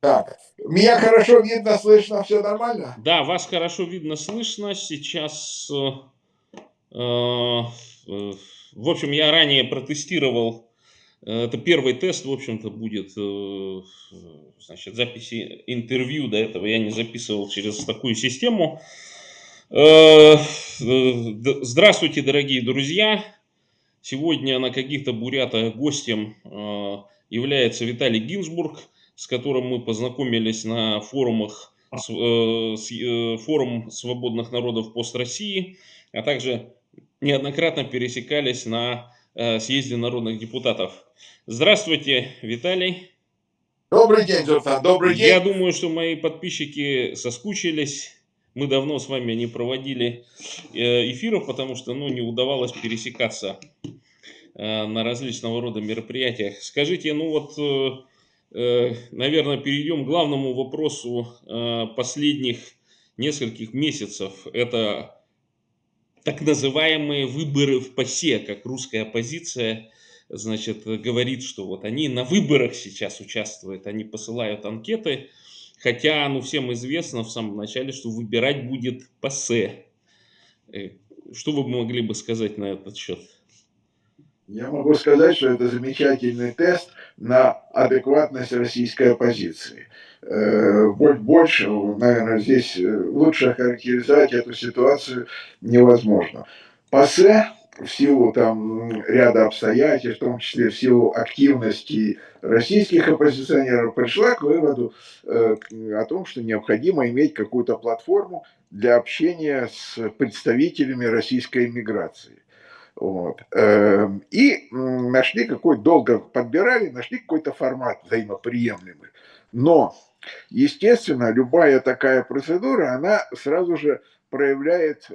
Так, меня хорошо видно, слышно, все нормально? Да, вас хорошо видно, слышно. Сейчас, в общем, я ранее протестировал. Это первый тест, в общем-то, будет, значит, записи интервью. До этого я не записывал через такую систему. Здравствуйте, дорогие друзья. Сегодня на каких-то бурятах гостем является Виталий Гинзбург, с которым мы познакомились на форумах, форум свободных народов пост России, а также неоднократно пересекались на съезде народных депутатов. Здравствуйте, Виталий. Добрый день, Джордан, добрый Я день. думаю, что мои подписчики соскучились. Мы давно с вами не проводили эфиров, потому что не удавалось пересекаться на различного рода мероприятиях. Скажите, наверное, перейдем к главному вопросу последних нескольких месяцев. Это так называемые выборы в ПАСЕ, как русская оппозиция, значит, говорит, что вот они на выборах сейчас участвуют, они посылают анкеты, хотя, всем известно в самом начале, что выбирать будет ПАСЕ. Что вы могли бы сказать на этот счет? Я могу сказать, что это замечательный тест на адекватность российской оппозиции. Больше, наверное, здесь лучше охарактеризовать эту ситуацию невозможно. ПАСЕ в силу ряда обстоятельств, в том числе в силу активности российских оппозиционеров, пришла к выводу о том, что необходимо иметь какую-то платформу для общения с представителями российской эмиграции. Вот. И нашли долго подбирали, нашли какой-то формат взаимоприемлемый. Но, естественно, любая такая процедура, она сразу же проявляет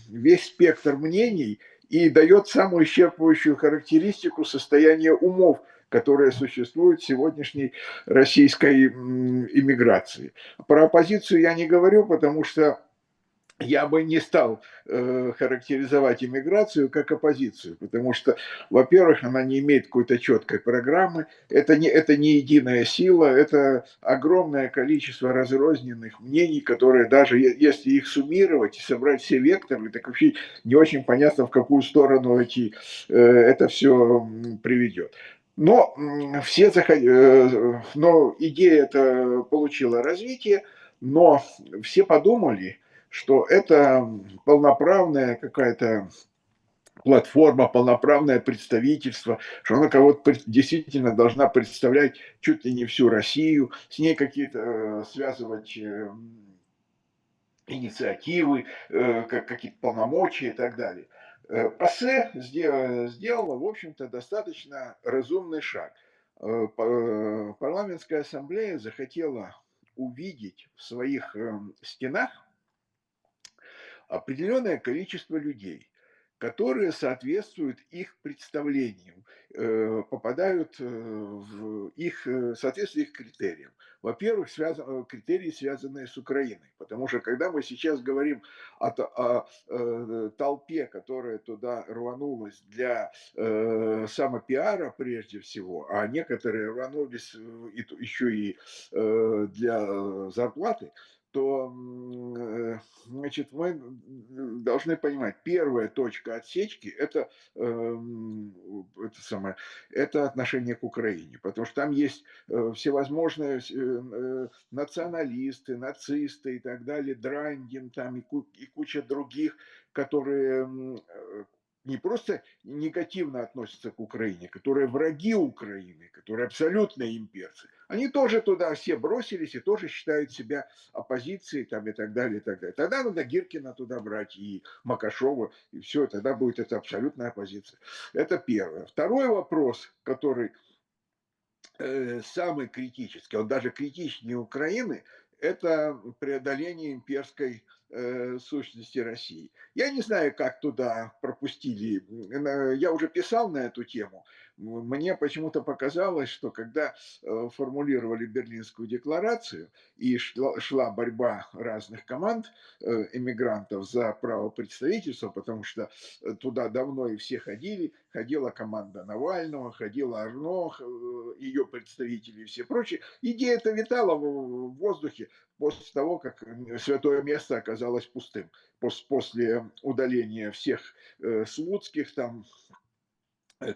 весь спектр мнений и дает самую исчерпывающую характеристику состояния умов, которые существуют в сегодняшней российской иммиграции. Про оппозицию я не говорю, потому что я бы не стал характеризовать иммиграцию как оппозицию, потому что, во-первых, она не имеет какой-то четкой программы, это не единая сила, это огромное количество разрозненных мнений, которые даже если их суммировать и собрать все векторы, так вообще не очень понятно, в какую сторону это все приведет. Но, но идея эта получила развитие, но все подумали, что это полноправная какая-то платформа, полноправное представительство, что она кого-то действительно должна представлять чуть ли не всю Россию, с ней какие-то связывать инициативы, какие-то полномочия и так далее. ПАСЕ сделала, в общем-то, достаточно разумный шаг. Парламентская ассамблея захотела увидеть в своих стенах определенное количество людей, которые соответствуют их представлениям, попадают в их, соответствуют их критериям. Во-первых, критерии, связанные с Украиной, потому что когда мы сейчас говорим о толпе, которая туда рванулась для самопиара прежде всего, а некоторые рванулись еще и для зарплаты, то значит, мы должны понимать, первая точка отсечки это отношение к Украине, потому что там есть всевозможные националисты, нацисты и так далее, Драндин там и куча других, которые не просто негативно относятся к Украине, которые враги Украины, которые абсолютные имперцы, они тоже туда все бросились и тоже считают себя оппозицией там, и так далее, и так далее. Тогда надо Гиркина туда брать и Макашова, и все, тогда будет это абсолютная оппозиция. Это первое. Второй вопрос, который самый критический, он даже критичнее Украины, это преодоление имперской сущности России. Я не знаю, как туда пропустили. Я уже писал на эту тему. Мне почему-то показалось, что когда формулировали Берлинскую декларацию и шла борьба разных команд эмигрантов за право представительства, потому что туда давно и все ходили, ходила команда Навального, ходила Арно, ее представители и все прочие. Идея эта витала в воздухе после того, как святое место оказалось пустым, после удаления всех Слуцких, там,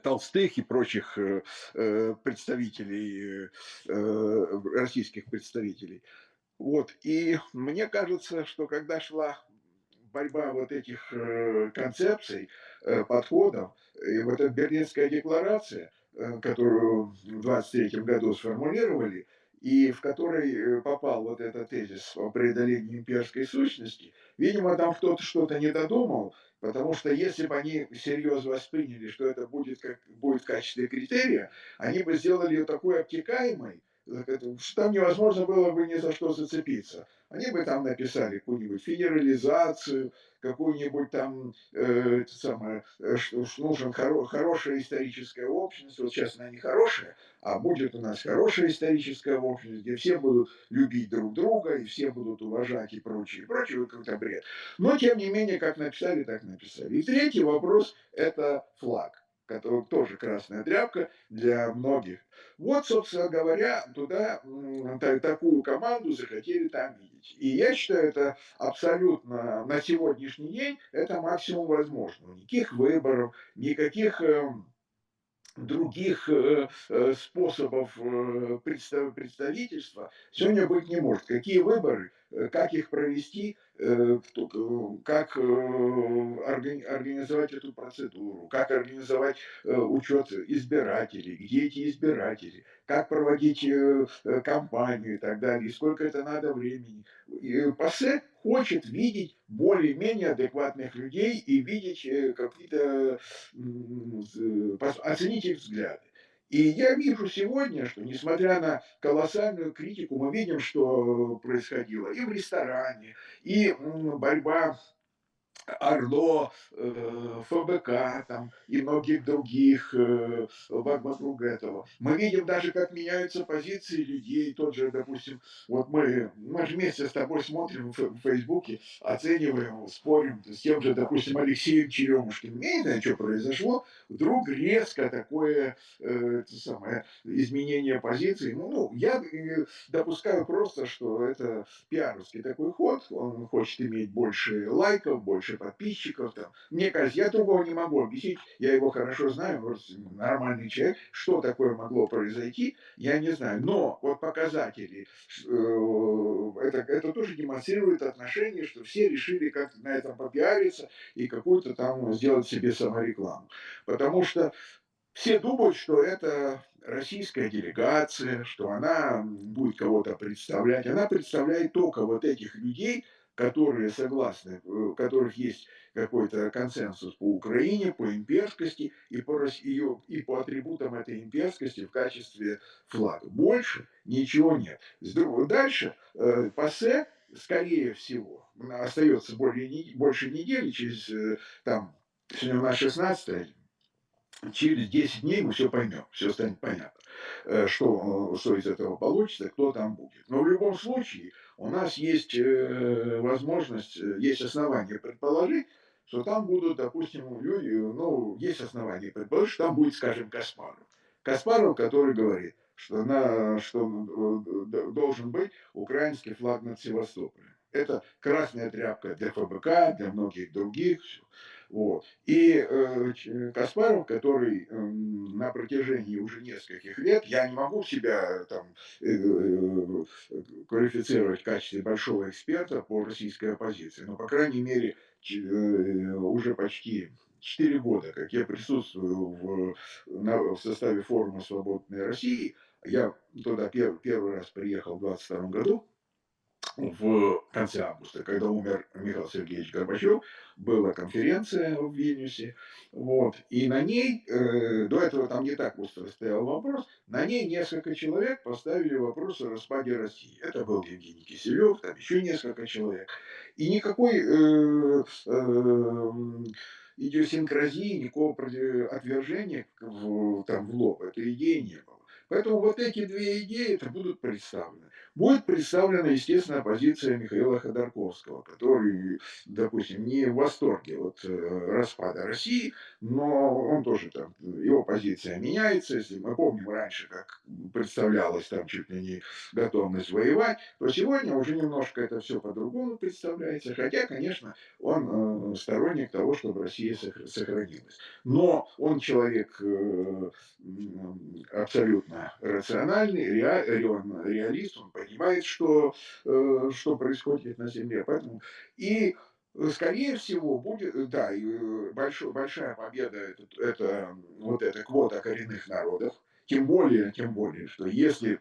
Толстых и прочих представителей, российских представителей. Вот. И мне кажется, что когда шла борьба вот этих концепций, подходов, и вот эта Берлинская декларация, которую в 23 году сформулировали, и в которой попал вот этот тезис о преодолении имперской сущности, видимо, там кто-то что-то не додумал, потому что если бы они серьезно восприняли, что это будет в качестве критерия, они бы сделали ее такой обтекаемой, что там невозможно было бы ни за что зацепиться. Они бы там написали какую-нибудь федерализацию, какую-нибудь там, что нужен хорошая историческая общность. Вот сейчас она не хорошая, а будет у нас хорошая историческая общность, где все будут любить друг друга, и все будут уважать и прочее, и прочее. Вот какой-то бред. Но, тем не менее, как написали, так написали. И третий вопрос – это флаг, который тоже красная тряпка для многих. Вот, собственно говоря, туда такую команду захотели там видеть. И я считаю, это абсолютно на сегодняшний день это максимум возможного. Никаких выборов, никаких других способов представительства сегодня быть не может. Какие выборы, как их провести, как организовать эту процедуру, как организовать учет избирателей, где эти избиратели, как проводить кампанию и так далее, и сколько это надо времени. И ПАСЕ хочет видеть более-менее адекватных людей и видеть какие-то, оценить их взгляды. И я вижу сегодня, что несмотря на колоссальную критику, мы видим, что происходило и в ресторане, и борьба Орло, ФБК там, и многих других вокруг этого. Мы видим даже, как меняются позиции людей. Тот же, допустим, вот мы же вместе с тобой смотрим в Фейсбуке, оцениваем, спорим с тем же, допустим, Алексеем Черемушкиным. Я не знаю, что произошло. Вдруг резко такое изменение позиции. Я допускаю просто, что это пиаровский такой ход. Он хочет иметь больше лайков, больше подписчиков. Там. Мне кажется, я другого не могу объяснить. Я его хорошо знаю, он нормальный человек. Что такое могло произойти, я не знаю. Но вот показатели, это тоже демонстрирует отношение, что все решили как на этом попиариться и какую-то там сделать себе саморекламу. Потому что все думают, что это российская делегация, что она будет кого-то представлять. Она представляет только вот этих людей, которые согласны, у которых есть какой-то консенсус по Украине, по имперскости и по атрибутам этой имперскости в качестве флага. Больше ничего нет. Дальше ПАСЕ, скорее всего, остается больше недели, там, сегодня у нас 16, через 10 дней мы все поймем, все станет понятно, что из этого получится, кто там будет. Но в любом случае у нас есть возможность, есть основания предположить, что там будут, допустим, люди, есть основания предположить, что там будет, скажем, Каспаров. Каспаров, который говорит, что должен быть украинский флаг над Севастополем. Это красная тряпка для ФБК, для многих других. Вот. И Каспаров, который на протяжении уже нескольких лет, я не могу себя там квалифицировать в качестве большого эксперта по российской оппозиции, но, по крайней мере, уже почти 4 года, как я присутствую в составе форума «Свободной России», я туда первый раз приехал в 22 году, в конце августа, когда умер Михаил Сергеевич Горбачев, была конференция в Вильнюсе, вот, и на ней, до этого там не так остро стоял вопрос, на ней несколько человек поставили вопрос о распаде России. Это был Евгений Киселев, там еще несколько человек. И никакой идиосинкразии, никакого отвержения там, в лоб этой идеи не было. Поэтому вот эти две идеи это будут представлены. Будет представлена, естественно, позиция Михаила Ходорковского, который, допустим, не в восторге от распада России, но он тоже там, его позиция меняется. Если мы помним раньше, как представлялась там чуть ли не готовность воевать, то сегодня уже немножко это все по-другому представляется. Хотя, конечно, он сторонник того, чтобы Россия сохранилась. Но он человек абсолютно рациональный, реалист, он понимает, что происходит на Земле. Поэтому и скорее всего, будет, да, и большая победа это вот эта квота коренных народов. Тем более, что если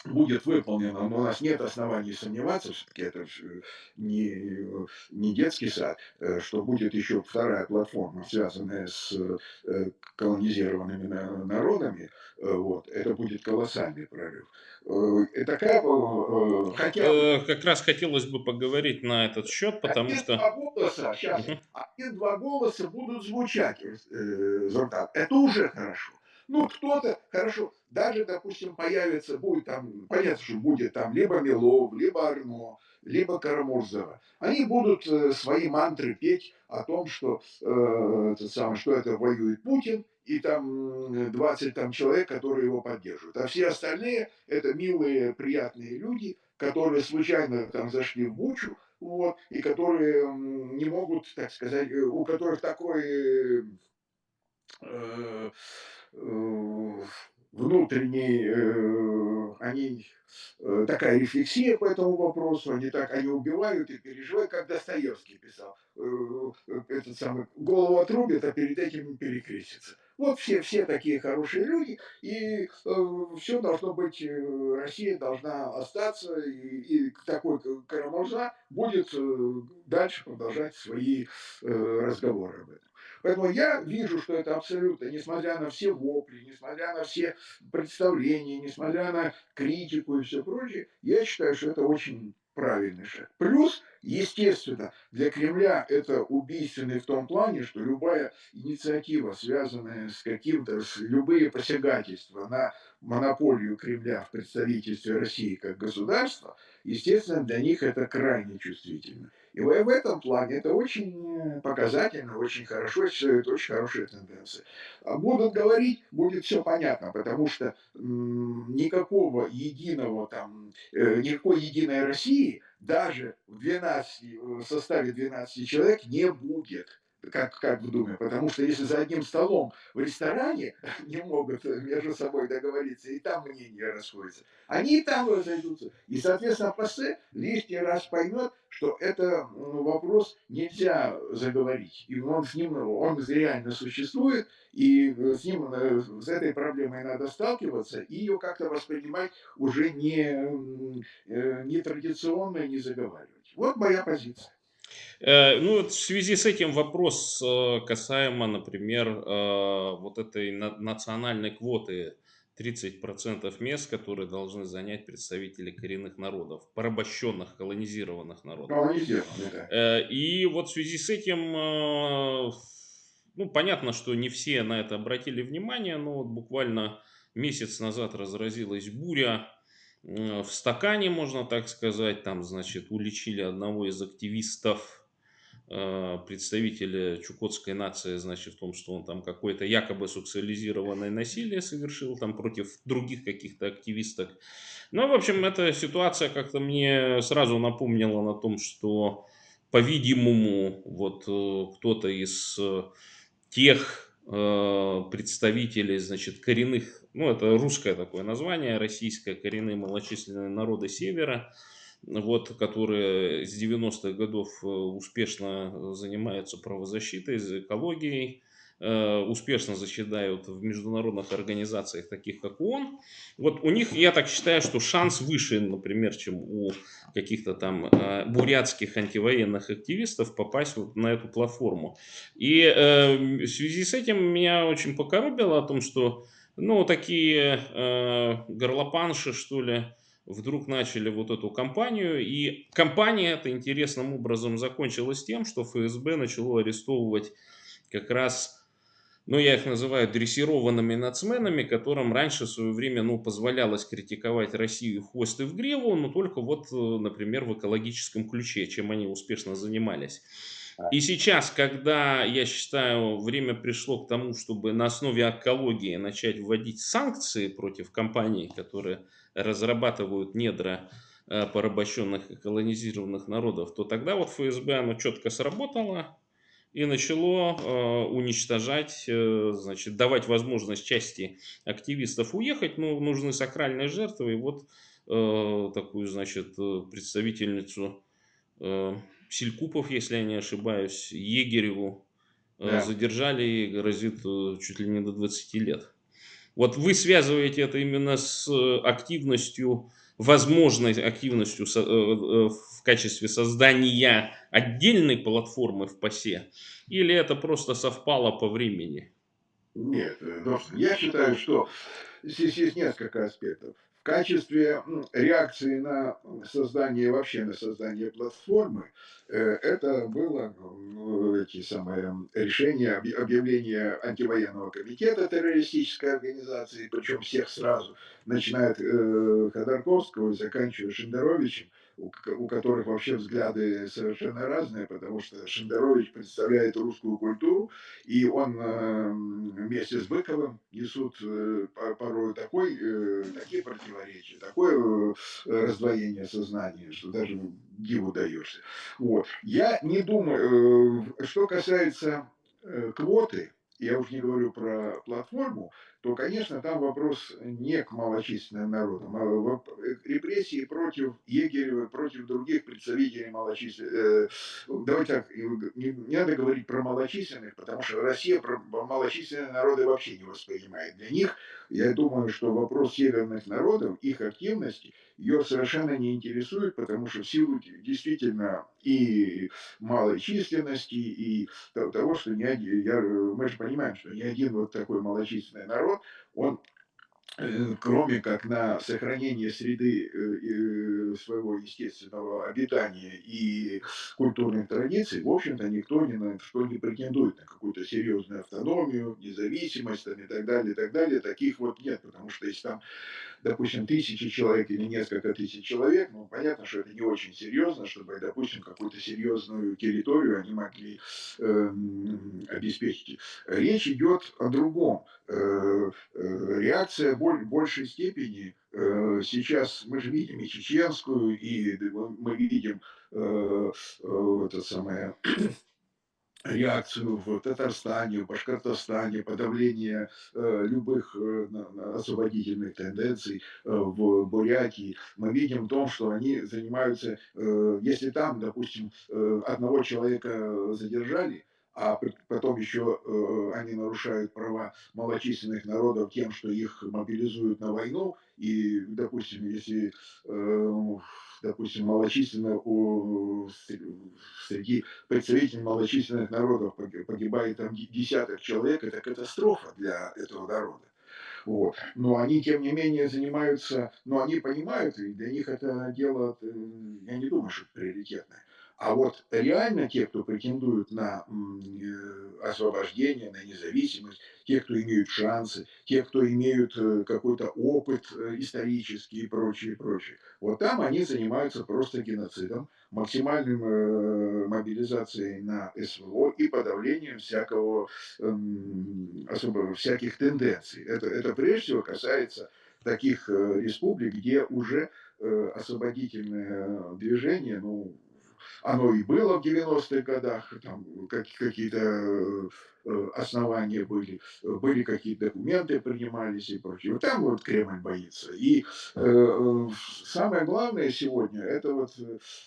будет выполнено, но у нас нет оснований сомневаться, все-таки это же не детский сад, что будет еще вторая платформа, связанная с колонизированными народами, вот, это будет колоссальный прорыв. И такая, хотя бы Как раз хотелось бы поговорить на этот счет, потому что... один-два голоса, сейчас, Мгм. один-два голоса будут звучать результат. Это уже хорошо. Ну, кто-то, хорошо, даже, допустим, появится, будет там, понятно, что будет там либо Милов, либо Арно, либо Карамурзова. Они будут свои мантры петь о том, что, что это воюет Путин, и там 20 там, человек, которые его поддерживают. А все остальные это милые, приятные люди, которые случайно там зашли в Бучу, вот, и которые не могут, так сказать, у которых такой э, э, внутренний, они такая рефлексия по этому вопросу, они убивают и переживают, как Достоевский писал, этот самый, голову отрубят, а перед этим перекрестится. Вот все такие хорошие люди, и все должно быть, Россия должна остаться, и такой Карамурза будет дальше продолжать свои разговоры об этом. Поэтому я вижу, что это абсолютно, несмотря на все вопли, несмотря на все представления, несмотря на критику и все прочее, я считаю, что это очень правильный шаг. Плюс, естественно, для Кремля это убийственный в том плане, что любая инициатива, связанная с каким-то, любые посягательства на монополию Кремля в представительстве России как государства, естественно, для них это крайне чувствительно. И в этом плане это очень показательно, очень хорошо, я считаю, это очень хорошая тенденция. А будут говорить, будет все понятно, потому что никакого единого там, никакой единой России даже в составе 12 человек не будет. Как в Думе, потому что если за одним столом в ресторане не могут между собой договориться, и там мнения расходятся, они и там разойдутся. И, соответственно, ПАСЕ лишний раз поймет, что это вопрос нельзя заговорить. И он реально существует, и с этой проблемой надо сталкиваться, и ее как-то воспринимать уже не традиционно, не заговаривать. Вот моя позиция. Ну, вот в связи с этим вопрос касаемо, например, вот этой национальной квоты 30% мест, которые должны занять представители коренных народов, порабощенных, колонизированных народов. Но они сделаны, да. И вот в связи с этим, ну, понятно, что не все на это обратили внимание, но вот буквально месяц назад разразилась буря в стакане, можно так сказать. Там, значит, уличили одного из активистов, представителя чукотской нации, значит, в том, что он там какое-то якобы сексуализированное насилие совершил там против других каких-то активисток. Ну, в общем, эта ситуация как-то мне сразу напомнила на том, что, по-видимому, вот кто-то из тех представителей, значит, коренных, ну, это русское такое название, российское, коренные малочисленные народы Севера, вот, которые с 90-х годов успешно занимаются правозащитой, экологией, успешно заседают в международных организациях, таких как ООН, вот у них, я так считаю, что шанс выше, например, чем у каких-то там бурятских антивоенных активистов попасть вот на эту платформу. И в связи с этим меня очень покоробило о том, что ну, такие горлопанши, что ли, вдруг начали вот эту кампанию. И кампания эта интересным образом закончилась тем, что ФСБ начало арестовывать как раз, ну, я их называю дрессированными нацменами, которым раньше в свое время, ну, позволялось критиковать Россию в хвост и в гриву, но только вот, например, в экологическом ключе, чем они успешно занимались. И сейчас, когда, я считаю, время пришло к тому, чтобы на основе экологии начать вводить санкции против компаний, которые разрабатывают недра порабощенных и колонизированных народов, то тогда вот ФСБ, оно четко сработало, и начало уничтожать, значит, давать возможность части активистов уехать, но нужны сакральные жертвы, и вот такую, значит, представительницу э, Селькупов, если я не ошибаюсь, Егереву Да. задержали и грозит чуть ли не до 20 лет. Вот вы связываете это именно с активностью, возможной активностью в качестве создания отдельной платформы в ПАСЕ, или это просто совпало по времени? Нет, Добсон, я считаю, что здесь есть несколько аспектов. В качестве реакции на создание, вообще на создание платформы, это было эти самые решения, объявление антивоенного комитета террористической организации, причем всех сразу, начиная от Ходорковского и заканчивая Шендеровичем, у которых вообще взгляды совершенно разные, потому что Шендерович представляет русскую культуру, и он вместе с Быковым несут порой такие противоречия, такое раздвоение сознания, что даже диву даешься. Вот. Я не думаю, что касается квоты, я уж не говорю про платформу, то, конечно, там вопрос не к малочисленным народам, а репрессии против Егерева, против других представителей малочисленных. Давайте так, не надо говорить про малочисленных, потому что Россия про малочисленные народы вообще не воспринимает. Для них, я думаю, что вопрос северных народов, их активности, ее совершенно не интересует, потому что в силу действительно и малой численности, и того, что ни один, мы же понимаем, что ни один вот такой малочисленный народ, он кроме как на сохранение среды своего естественного обитания и культурных традиций, в общем-то, никто ни на что не претендует, на какую-то серьезную автономию, независимость там, и так далее, и так далее. Таких вот нет, потому что если там, допустим, тысячи человек или несколько тысяч человек, ну, понятно, что это не очень серьезно, чтобы, допустим, какую-то серьезную территорию они могли обеспечить. Речь идет о другом. Реакция в большей степени сейчас мы же видим и чеченскую, и мы видим это самое реакцию в Татарстане, в Башкортостане, подавление любых освободительных тенденций в Бурятии. Мы видим то, что они занимаются, если там, допустим, одного человека задержали, а потом еще они нарушают права малочисленных народов тем, что их мобилизуют на войну, и, допустим, если допустим, среди представителей малочисленных народов погибает там десяток человек, это катастрофа для этого народа. Вот. Но они, тем не менее, занимаются, но они понимают, и для них это дело, я не думаю, что это приоритетное. А вот реально те, кто претендуют на освобождение, на независимость, те, кто имеют шансы, те, кто имеют какой-то опыт исторический и прочее, прочее, вот там они занимаются просто геноцидом, максимальным мобилизацией на СВО и подавлением всяких тенденций. Это прежде всего касается таких республик, где уже освободительное движение, ну, Оно и было в 90-х годах, там какие-то основания были, были какие-то документы принимались и прочее. Вот там вот Кремль боится. И самое главное сегодня это вот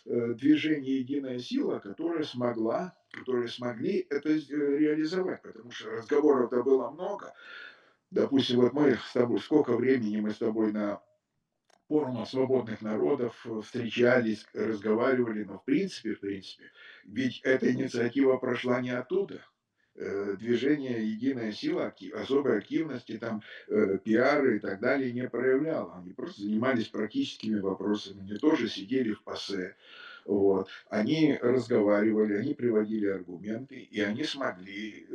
движение «Единая сила», которые смогли это реализовать, потому что разговоров-то было много. Допустим, вот мы с тобой, сколько времени мы с тобой на форумах свободных народов встречались, разговаривали, но в принципе, ведь эта инициатива прошла не оттуда. Движение «Единая сила» особой активности, там, пиары и так далее не проявляло. Они просто занимались практическими вопросами. Они тоже сидели в ПАСЕ, вот. Они разговаривали, они приводили аргументы, и они смогли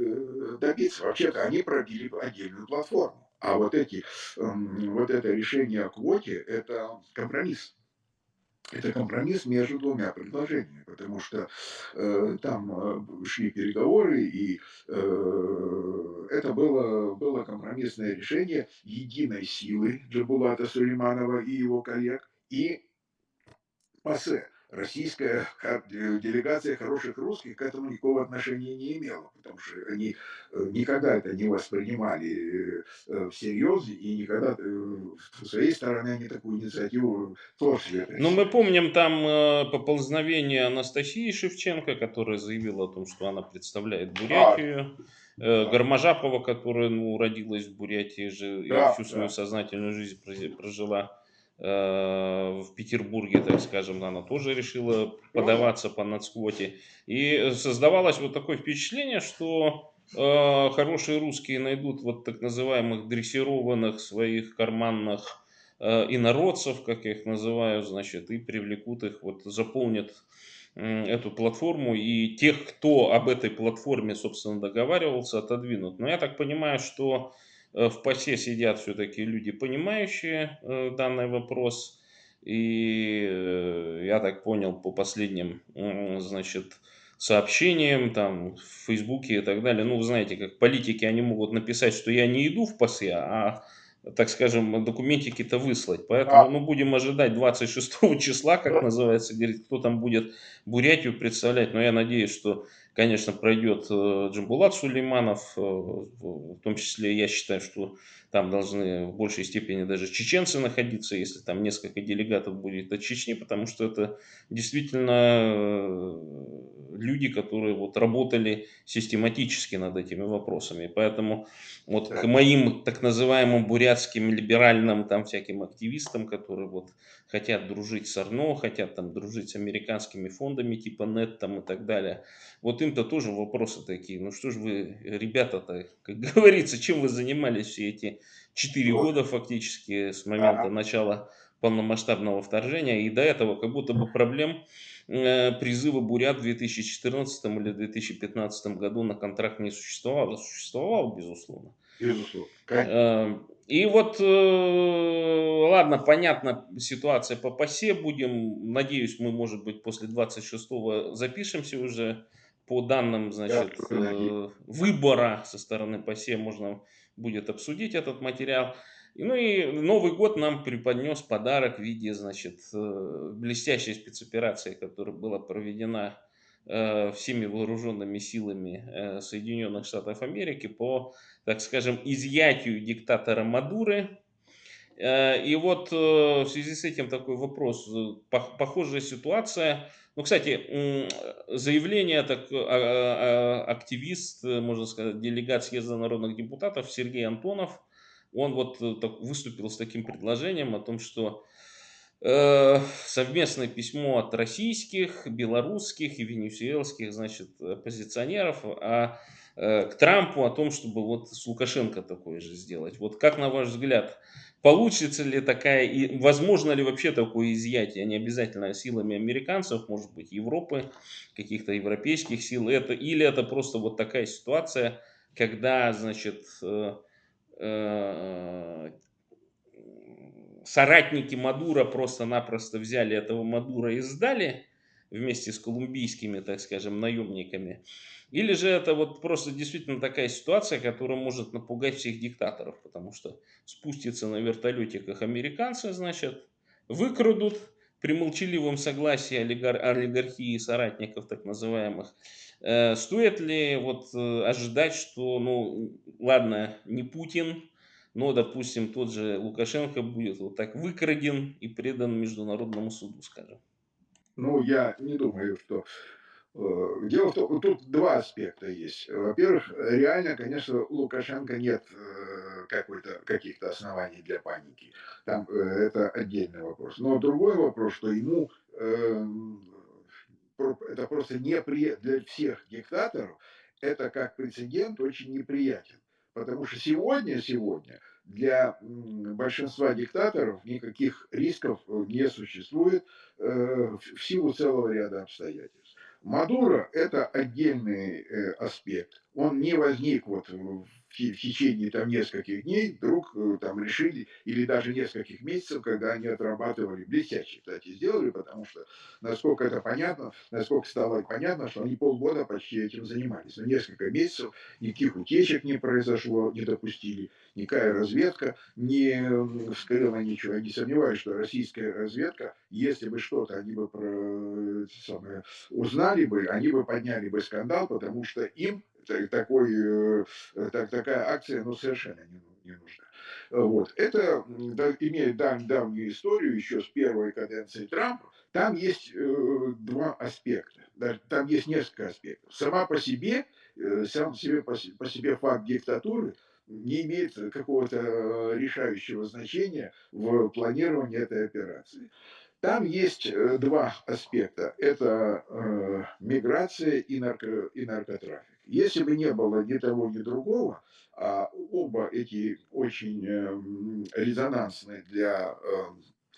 добиться. Вообще-то они пробили отдельную платформу. А вот это решение о квоте – это компромисс. Это компромисс между двумя предложениями, потому что там шли переговоры, и это было компромиссное решение единой силы Джабулата Сулейманова и его коллег, и ПАСЕ. Российская делегация хороших русских к этому никакого отношения не имела, потому что они никогда это не воспринимали всерьез, и никогда со своей стороны они такую инициативу тоже себе Ну, мы представили. помним там поползновение Анастасии Шевченко, которая заявила о том, что она представляет А, Бурятию. да, Гармажапова, которая родилась в Бурятии же и да, всю свою да. сознательную жизнь прожила в Петербурге, так скажем, она тоже решила Ну да. подаваться по нацквоте. И создавалось вот такое впечатление, что хорошие русские найдут вот так называемых дрессированных своих карманных инородцев, как я их называю, значит, и привлекут их, вот заполнят эту платформу, и тех, кто об этой платформе, собственно, договаривался, отодвинут. Но я так понимаю, что в ПАСЕ сидят все-таки люди, понимающие данный вопрос, и я так понял по последним, значит, сообщениям там в Фейсбуке и так далее. Ну, вы знаете, как политики, они могут написать, что я не иду в ПАСЕ, а так скажем, документики-то выслать. Поэтому, Да. ну, будем ожидать 26 числа, как называется, говорит, кто там будет Бурятию представлять. Но я надеюсь, что, конечно, пройдет Джамбулат Сулейманов. В том числе я считаю, что там должны в большей степени даже чеченцы находиться, если там несколько делегатов будет от Чечни, потому что это действительно люди, которые вот работали систематически над этими вопросами. Поэтому вот к Да. моим так называемым бурятским либеральным там всяким активистам, которые вот хотят дружить с Арно, хотят там дружить с американскими фондами типа НЕТ там и так далее. Вот им-то тоже вопросы такие. Ну что ж вы, ребята-то, как говорится, чем вы занимались все эти 4 Ну, года фактически с момента ага. начала полномасштабного вторжения, и до этого как будто бы проблем призыва бурят в 2014 или 2015 году на контракт не существовало. Существовал, безусловно. Безусловно. Конечно. И вот, ладно, понятно, ситуация по ПАСЕ. Будем, надеюсь, мы, может быть, после 26-го запишемся уже по данным, Я значит, тоже надеюсь. выбора со стороны ПАСЕ. Можно будет обсудить этот материал. Ну и Новый год нам преподнес подарок в виде, значит, блестящей спецоперации, которая была проведена всеми вооруженными силами Соединенных Штатов Америки по, так скажем, изъятию диктатора Мадуры. И вот в связи с этим такой вопрос. Похожая ситуация. Ну, кстати, заявление активист, можно сказать, делегат съезда народных депутатов Сергей Антонов, он вот выступил с таким предложением о том, что совместное письмо от российских, белорусских и венесуэльских, значит, оппозиционеров к Трампу о том, чтобы вот с Лукашенко такое же сделать. Вот как, на ваш взгляд, получится ли такая, и возможно ли вообще такое изъятие, не обязательно силами американцев, может быть, Европы, каких-то европейских сил, или это просто вот такая ситуация, когда, значит, э, соратники Мадура просто-напросто взяли этого Мадура и сдали вместе с колумбийскими, так скажем, наемниками. Или же это вот просто действительно такая ситуация, которая может напугать всех диктаторов, потому что спустятся на вертолетиках американцы, значит, выкрадут, при молчаливом согласии олигархии и соратников так называемых, стоит ли вот ожидать, что, ну, ладно, не Путин, но, допустим, тот же Лукашенко будет вот так выкраден и предан международному суду, скажем? Ну, я не думаю, что дело в том, тут 2 аспекта есть. Во-первых, реально, конечно, у Лукашенко нет, каких-то оснований для паники. Там, это отдельный вопрос. Но другой вопрос, что ему, это просто для всех диктаторов это как прецедент очень неприятен. Потому что сегодня для, большинства диктаторов никаких рисков, не существует, в силу целого ряда обстоятельств. Мадуро — это отдельный, аспект. Он не возник вот в течение там нескольких дней, вдруг, там решили, или даже нескольких месяцев, когда они отрабатывали, блестяще, кстати, сделали, потому что, насколько стало понятно, что они полгода почти этим занимались. Но несколько месяцев никаких утечек не произошло, не допустили, никакая разведка не, вскрыла ничего. Я не сомневаюсь, что российская разведка, если бы что-то они бы узнали бы, они бы подняли бы скандал, потому что им такая акция, ну, совершенно не нужна. Вот. Это имеет давнюю историю еще с первой каденции Трампа. Там есть 2 аспекта, там есть несколько аспектов. По себе факт диктатуры не имеет какого-то решающего значения в планировании этой операции. Там есть 2 аспекта. Это миграция и наркотрафик. Если бы не было ни того, ни другого, а оба эти очень резонансные для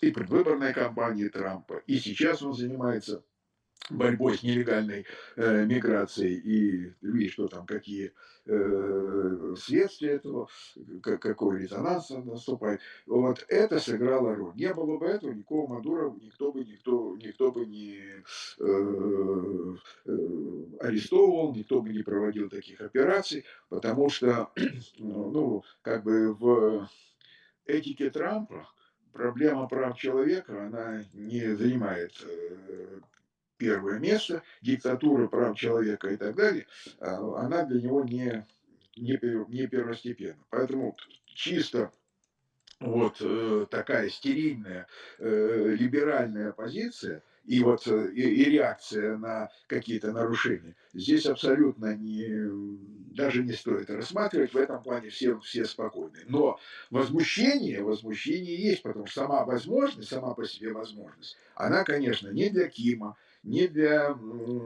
и предвыборной кампании Трампа, и сейчас он занимается борьбой с нелегальной миграцией, и видишь, что там, какие следствия этого, какой резонанс наступает. Вот это сыграло роль. Не было бы этого, никакого Мадуро никто бы не арестовывал, никто бы не проводил таких операций, потому что, ну, как бы в этике Трампа проблема прав человека, она не занимает первое место, диктатура прав человека и так далее, она для него не первостепенна. Поэтому чисто вот такая стерильная либеральная позиция и вот и реакция на какие-то нарушения здесь абсолютно даже не стоит рассматривать. В этом плане все спокойны. Но возмущение есть, потому что сама по себе возможность, она, конечно, не для Кима, не для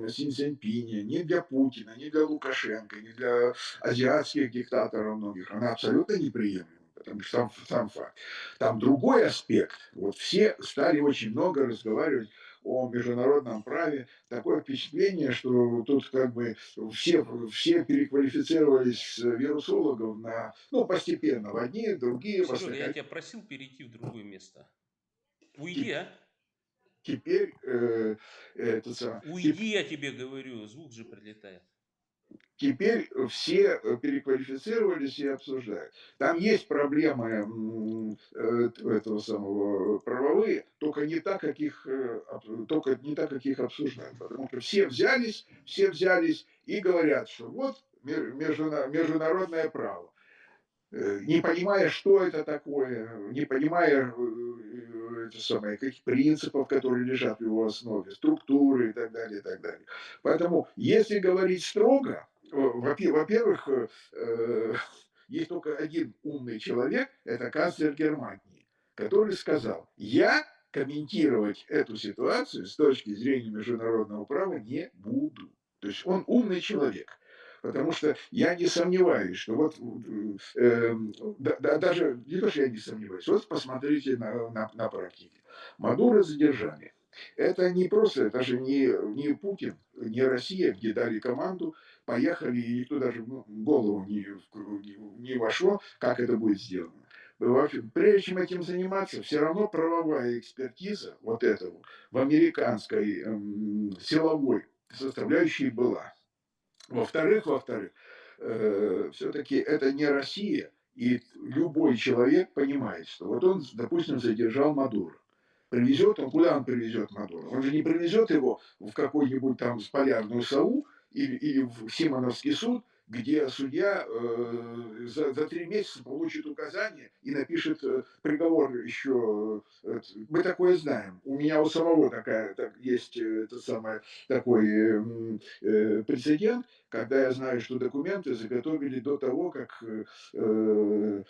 Си Цзиньпиня, не для Путина, не для Лукашенко, не для азиатских диктаторов многих, она абсолютно неприемлема. Потому что сам факт. Там другой аспект. Вот все стали очень много разговаривать о международном праве. Такое впечатление, что тут как бы все переквалифицировались с вирусологов на, ну, постепенно, в одни, другие, в Серега, я остальные. тебя просил перейти в другое место. Уйди, Те- а? Теперь, это самое, Уйди, я тебе говорю, звук же прилетает. теперь все переквалифицировались и обсуждают. Там есть проблемы этого самого правовые, только не так, как их обсуждают. Потому что все взялись и говорят, что вот международное право. Не понимая, что это такое, не понимая каких принципов, которые лежат в его основе, структуры и так далее, и так далее. Поэтому, если говорить строго, во-первых, есть только один умный человек, это канцлер Германии, который сказал: я комментировать эту ситуацию с точки зрения международного права не буду. То есть он умный человек. Потому что я не сомневаюсь, что вот даже не то, что я не сомневаюсь, вот посмотрите на практике. Мадуро задержали. Это не просто, это же не Путин, не Россия, где дали команду, поехали, и никто даже в голову не вошло, как это будет сделано. Вообще, прежде чем этим заниматься, все равно правовая экспертиза вот этого в американской силовой составляющей была. Во-вторых, все-таки это не Россия, и любой человек понимает, что вот он, допустим, задержал Мадуро. Привезет он, куда он привезет Мадуро? Он же не привезет его в какой-нибудь там полярную сову или в Симоновский суд, где судья за 3 месяца получит указание и напишет приговор еще. Мы такое знаем. У меня у самого есть такой прецедент, когда я знаю, что документы заготовили до того, до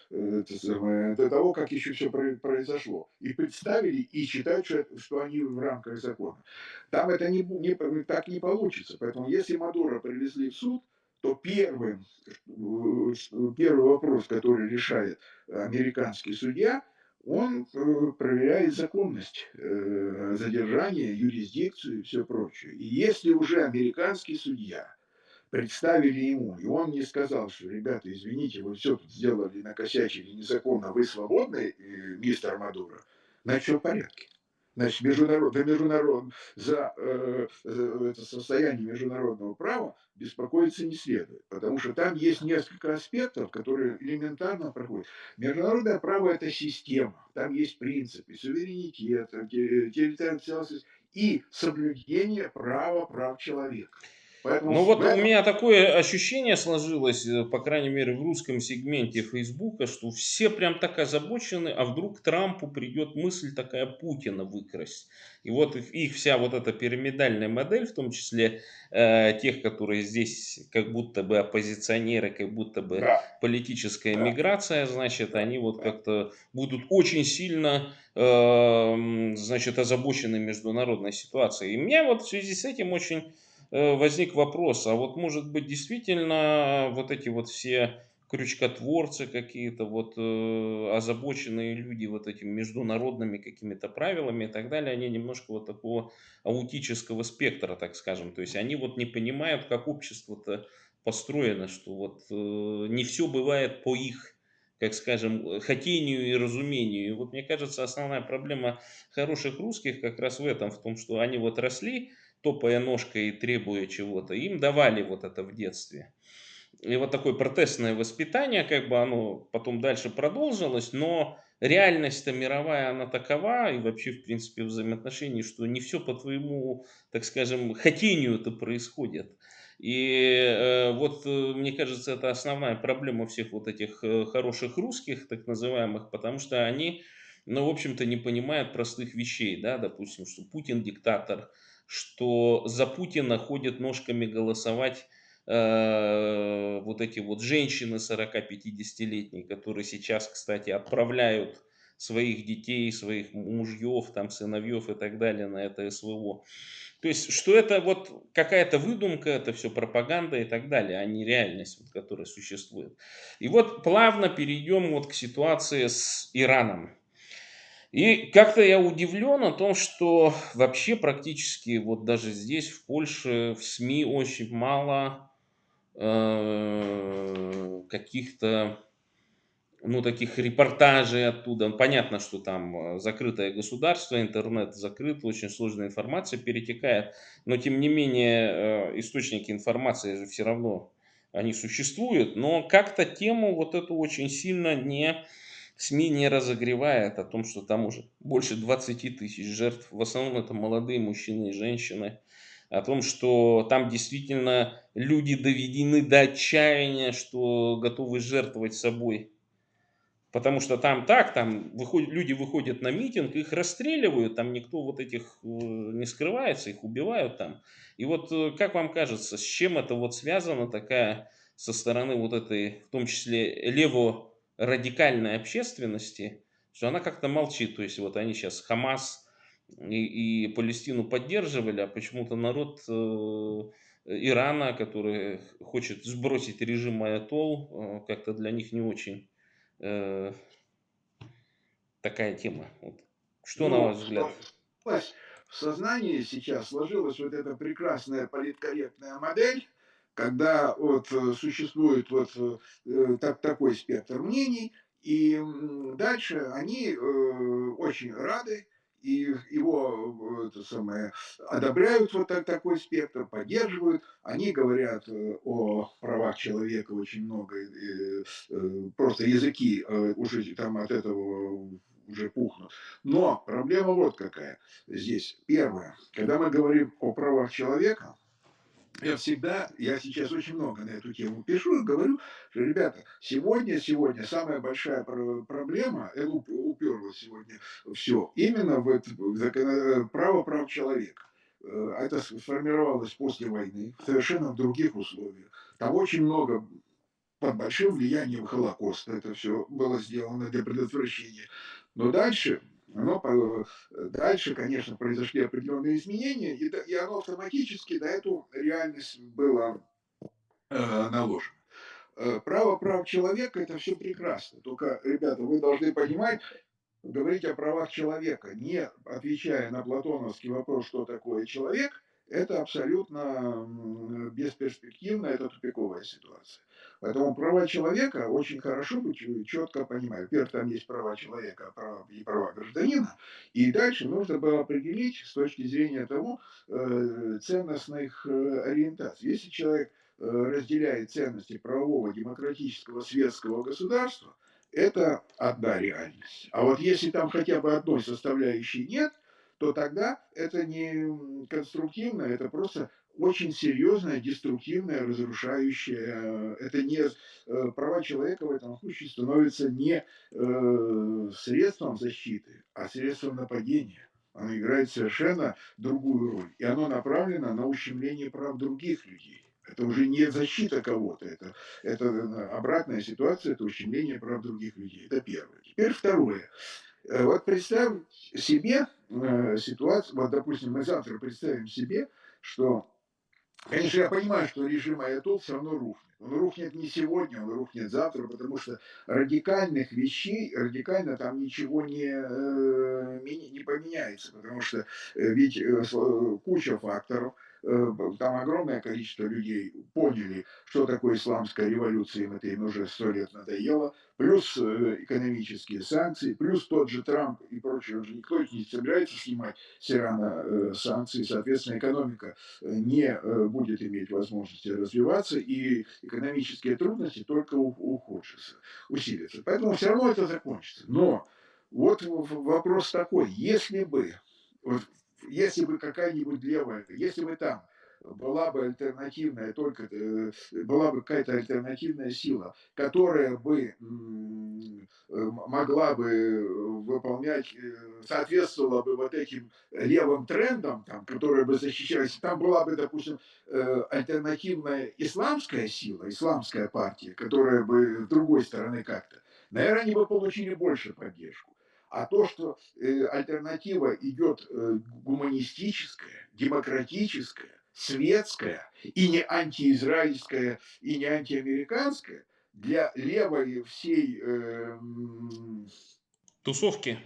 того, как еще все произошло. И представили, и считают, что они в рамках закона. Там это так не получится. Поэтому если Мадуро привезли в суд, то первый вопрос, который решает американский судья, он проверяет законность задержания, юрисдикцию и все прочее. И если уже американский судья представили ему, и он не сказал, что, ребята, извините, вы все тут сделали, накосячили незаконно, вы свободны, мистер Мадуро, значит, все в порядке. Значит, за это состояние международного права беспокоиться не следует, потому что там есть несколько аспектов, которые элементарно проходят. Международное право – это система, там есть принципы суверенитета, территориальной целостности и соблюдение прав человека. Поэтому Ну в вот у этом меня такое ощущение сложилось, по крайней мере в русском сегменте Фейсбука, что все прям так озабочены, а вдруг Трампу придет мысль такая Путина выкрасть. И вот их вся вот эта пирамидальная модель, в том числе тех, которые здесь как будто бы оппозиционеры, как будто бы да, политическая да, миграция, значит, да, они вот да. как-то будут очень сильно, значит, озабочены международной ситуацией. И мне вот в связи с этим очень возник вопрос, а вот может быть действительно вот эти вот все крючкотворцы какие-то, вот озабоченные люди вот этими международными какими-то правилами и так далее, они немножко вот такого аутического спектра, так скажем. То есть они вот не понимают, как общество-то построено, что вот не все бывает по их, как скажем, хотению и разумению. И вот мне кажется, основная проблема хороших русских как раз в этом, в том, что они вот росли, топая ножкой и требуя чего-то, им давали вот это в детстве. И вот такое протестное воспитание, как бы оно потом дальше продолжилось, но реальность-то мировая, она такова, и вообще, в принципе, взаимоотношений, что не все по твоему, так скажем, хотению это происходит. И вот, мне кажется, это основная проблема всех вот этих хороших русских, так называемых, потому что они, ну, в общем-то, не понимают простых вещей, да, допустим, что Путин диктатор, что за Путина ходят ножками голосовать вот эти вот женщины 40-50-летние, которые сейчас, кстати, отправляют своих детей, своих мужьев, там, сыновьев и так далее на это СВО. То есть, что это вот какая-то выдумка, это все пропаганда и так далее, а не реальность, вот, которая существует. И вот плавно перейдем вот к ситуации с Ираном. И как-то я удивлен о том, что вообще практически вот даже здесь, в Польше, в СМИ очень мало каких-то, ну, таких репортажей оттуда. Понятно, что там закрытое государство, интернет закрыт, очень сложная информация перетекает, но тем не менее источники информации же все равно они существуют, но как-то тему вот эту очень сильно не СМИ не разогревает о том, что там уже больше 20 000 жертв. В основном это молодые мужчины и женщины. О том, что там действительно люди доведены до отчаяния, что готовы жертвовать собой. Потому что там так, там люди выходят на митинг, их расстреливают, там никто вот этих не скрывается, их убивают там. И вот как вам кажется, с чем это вот связано такая со стороны вот этой, в том числе лево-радикальной общественности, что она как-то молчит. То есть вот они сейчас Хамас и Палестину поддерживали, а почему-то народ Ирана, который хочет сбросить режим Аятол, как-то для них не очень э, такая тема. Вот. Что на Ну, ваш взгляд? в сознании сейчас сложилась вот эта прекрасная политкорректная модель, когда вот существует вот такой спектр мнений, и дальше они очень рады, и его это самое, одобряют вот такой спектр, поддерживают. Они говорят о правах человека очень много, просто языки уже там от этого уже пухнут. Но проблема вот какая здесь. Первое. Когда мы говорим о правах человека, я сейчас очень много на эту тему пишу и говорю, что, ребята, сегодня самая большая проблема, это уперло сегодня все, именно в право прав человека. Это сформировалось после войны, совершенно в других условиях. Там очень много под большим влиянием Холокоста это все было сделано для предотвращения. Но дальше, конечно, произошли определенные изменения, и оно автоматически на эту реальность было наложено. Право прав человека – это все прекрасно. Только, ребята, вы должны понимать, говорить о правах человека, не отвечая на платоновский вопрос, что такое человек, это абсолютно бесперспективно, это тупиковая ситуация. Поэтому права человека очень хорошо быть четко понимать. Во-первых, там есть права человека и права гражданина. И дальше нужно было определить с точки зрения того ценностных ориентаций. Если человек разделяет ценности правового, демократического, светского государства, это одна реальность. А вот если там хотя бы одной составляющей нет, то тогда это не конструктивно, это просто очень серьезное, деструктивное, разрушающее. Это не права человека в этом случае становятся не средством защиты, а средством нападения. Оно играет совершенно другую роль. И оно направлено на ущемление прав других людей. Это уже не защита кого-то, это обратная ситуация, это ущемление прав других людей. Это первое. Теперь второе. Вот представь себе ситуацию, вот, допустим, мы завтра представим себе, что, конечно, я понимаю, что режим Аятол все равно рухнет. Он рухнет не сегодня, он рухнет завтра, потому что радикальных вещей, радикально там ничего не поменяется, потому что ведь куча факторов, там огромное количество людей поняли, что такое исламская революция, им уже 100 лет надоело, плюс экономические санкции, плюс тот же Трамп и прочее, уже никто не собирается снимать с Ирана санкции, соответственно, экономика не будет иметь возможности развиваться, и экономические трудности только ухудшатся, усилятся. Поэтому все равно это закончится. Но вот вопрос такой, если бы какая-нибудь левая, если бы там была бы альтернативная, была бы какая-то альтернативная сила, которая бы могла бы выполнять, соответствовала бы вот этим левым трендам, там, которые бы защищались, там была бы, допустим, альтернативная исламская сила, исламская партия, которая бы с другой стороны как-то, наверное, они бы получили больше поддержку. А то, что альтернатива идет гуманистическая, демократическая, светская и не антиизраильская, и не антиамериканская, для левой всей Тусовки.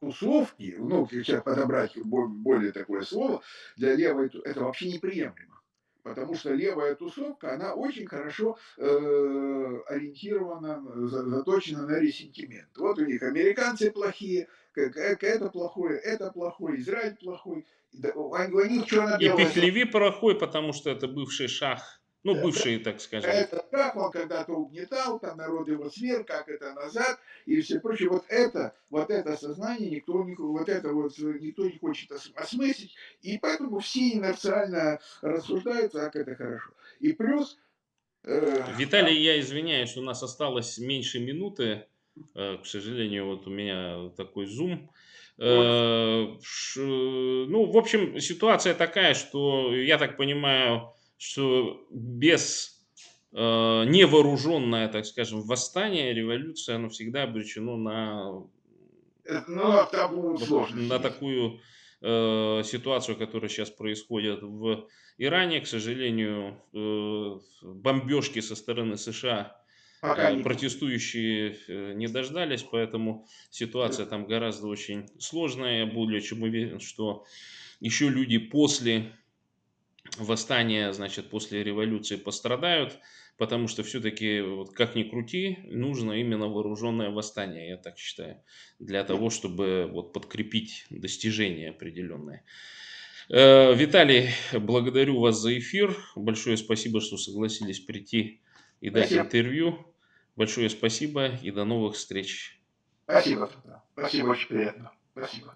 тусовки, ну, сейчас подобрать более такое слово, для левой это вообще неприемлемо. Потому что левая тусовка, она очень хорошо ориентирована, заточена на ресентимент. Вот у них американцы плохие, это плохое, Израиль плохой. У них И черно-белое. Пехлеви плохой, потому что это бывший шах. Ну, бывший, так скажем. Это как он когда-то угнетал, там народ его свер, как это назад и все прочее. Вот это сознание никто не хочет осмыслить, и поэтому все инерциально рассуждают, как это хорошо. И плюс Виталий, я извиняюсь, у нас осталось меньше минуты. К сожалению, вот у меня такой зум. Ну, в общем, ситуация такая, что я так понимаю, что без невооруженное, так скажем, восстание, революция, оно всегда обречено там будут сложности. на такую ситуацию, которая сейчас происходит в Иране. К сожалению, бомбежки со стороны США Пока не протестующие не дождались, поэтому ситуация там гораздо очень сложная. Я более чем уверен, что еще люди после восстания, значит, после революции пострадают, потому что все-таки, вот, как ни крути, нужно именно вооруженное восстание, я так считаю, для того, чтобы вот, подкрепить достижения определенные. Виталий, благодарю вас за эфир. Большое спасибо, что согласились прийти и дать Спасибо. интервью. Большое спасибо и до новых встреч. Спасибо. Спасибо, очень приятно. Спасибо.